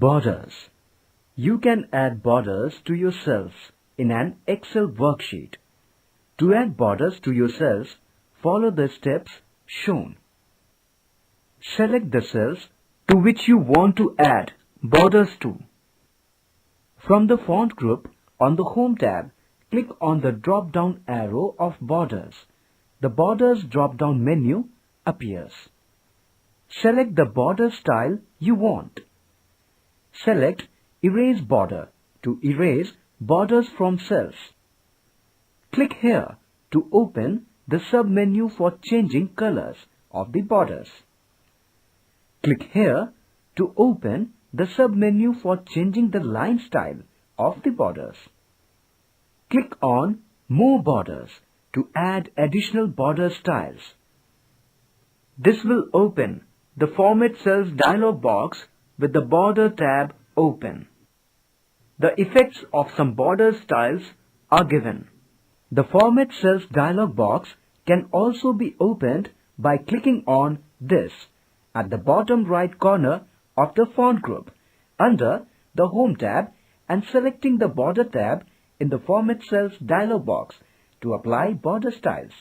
Borders. You can add borders to your cells in an Excel worksheet. To add borders to your cells, follow the steps shown. Select the cells to which you want to add borders to. From the font group, on the Home tab, click on the drop-down arrow of Borders. The Borders drop-down menu appears. Select the border style you want. Select Erase Border to erase borders from cells. Click here to open the sub-menu for changing colors of the borders. Click here to open the sub-menu for changing the line style of the borders. Click on More Borders to add additional border styles. This will open the Format Cells dialog box with the Border tab open. The effects of some border styles are given. The Format Cells dialog box can also be opened by clicking on this at the bottom right corner of the font group under the Home tab and selecting the Border tab in the Format Cells dialog box to apply border styles.